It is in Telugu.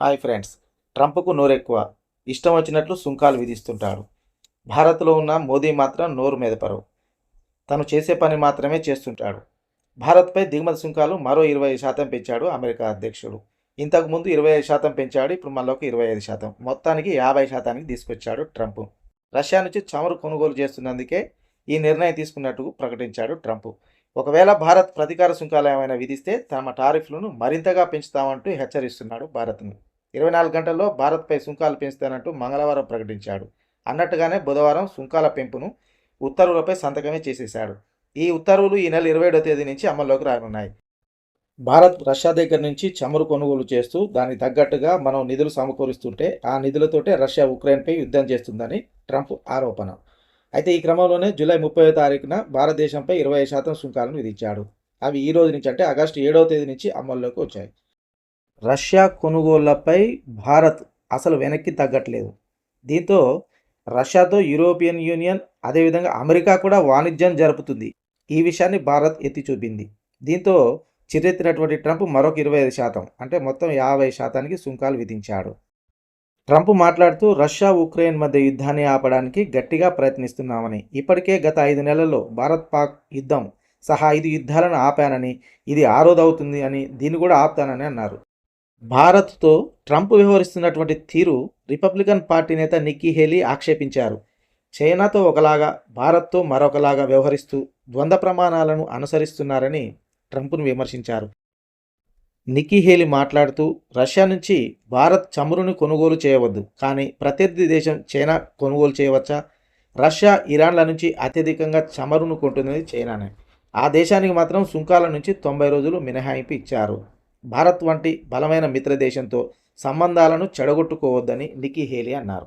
Hi friends. ట్రంప్కు నోరెక్కువ. ఇష్టం వచ్చినట్లు సుంకాలు విధిస్తుంటాడు. భారత్లో ఉన్న మోదీ మాత్రం నోరు మెదపరు. తను చేసే పని మాత్రమే చేస్తుంటాడు. భారత్పై దిగుమతి సుంకాలు మరో 25% పెంచాడు అమెరికా అధ్యక్షుడు. ఇంతకుముందు 25% పెంచాడు. ఇప్పుడు మళ్ళొక 25%. మొత్తానికి 50%కి తీసుకొచ్చాడు ట్రంప్. రష్యా నుంచి చమురు కొనుగోలు చేస్తున్నందుకే ఈ నిర్ణయం తీసుకున్నట్టు ప్రకటించాడు ట్రంప్. ఒకవేళ భారత్ ప్రతీకార సుంకాలు ఏమైనా విధిస్తే తమ టారిఫ్లను మరింతగా పెంచుతామంటూ హెచ్చరిస్తున్నాడు భారత్ను. 24 గంటల్లో భారత్పై సుంకాలు పెంచుతానంటూ మంగళవారం ప్రకటించాడు. అన్నట్టుగానే బుధవారం సుంకాల పెంపును ఉత్తర్వులపై సంతకమే చేసేశాడు. ఈ ఉత్తర్వులు ఈ నెల 27వ తేదీ నుంచి అమల్లోకి రానున్నాయి. భారత్ రష్యా దగ్గర నుంచి చమురు కొనుగోలు చేస్తూ దానికి తగ్గట్టుగా మనం నిధులు సమకూరుస్తుంటే ఆ నిధులతోటే రష్యా ఉక్రెయిన్పై యుద్ధం చేస్తుందని ట్రంప్ ఆరోపణ. అయితే ఈ క్రమంలోనే జూలై 30వ తారీఖున భారతదేశంపై 25% సుంకాలను విధించాడు. అవి ఈ రోజు నుంచి అంటే ఆగస్టు 7వ తేదీ నుంచి అమల్లోకి వచ్చాయి. రష్యా కొనుగోళ్లపై భారత్ అసలు వెనక్కి తగ్గట్లేదు. దీంతో రష్యాతో యూరోపియన్ యూనియన్ అదేవిధంగా అమెరికా కూడా వాణిజ్యం జరుపుతుంది. ఈ విషయాన్ని భారత్ ఎత్తి చూపింది. దీంతో చిరెత్తినటువంటి ట్రంప్ మరొక 25% అంటే మొత్తం 50%కి సుంకాలు విధించాడు. ట్రంప్ మాట్లాడుతూ రష్యా ఉక్రెయిన్ మధ్య యుద్ధాన్ని ఆపడానికి గట్టిగా ప్రయత్నిస్తున్నామని, ఇప్పటికే గత 5 నెలల్లో భారత్ పాక్ యుద్ధం సహా 5 యుద్ధాలను ఆపానని, ఇది 6వదవుతుంది అని, దీన్ని కూడా ఆపుతానని అన్నారు. భారత్తో ట్రంప్ వ్యవహరిస్తున్నటువంటి తీరు రిపబ్లికన్ పార్టీ నేత నిక్కీ హేలీ ఆక్షేపించారు. చైనాతో ఒకలాగా భారత్తో మరొకలాగా వ్యవహరిస్తూ ద్వంద్వ ప్రమాణాలను అనుసరిస్తున్నారని ట్రంప్ను విమర్శించారు. నిక్కీ హేలీ మాట్లాడుతూ రష్యా నుంచి భారత్ చమురును కొనుగోలు చేయవద్దు, కానీ ప్రత్యర్థి దేశం చైనా కొనుగోలు చేయవచ్చా? రష్యా ఇరాన్ల నుంచి అత్యధికంగా చమురును కొంటున్నది చైనానే. ఆ దేశానికి మాత్రం సుంకాల నుంచి 90 రోజులు మినహాయింపు ఇచ్చారు. భారత్ వంటి బలమైన మిత్రదేశంతో సంబంధాలను చెడగొట్టుకోవద్దని నిక్కీ హేలీ అన్నారు.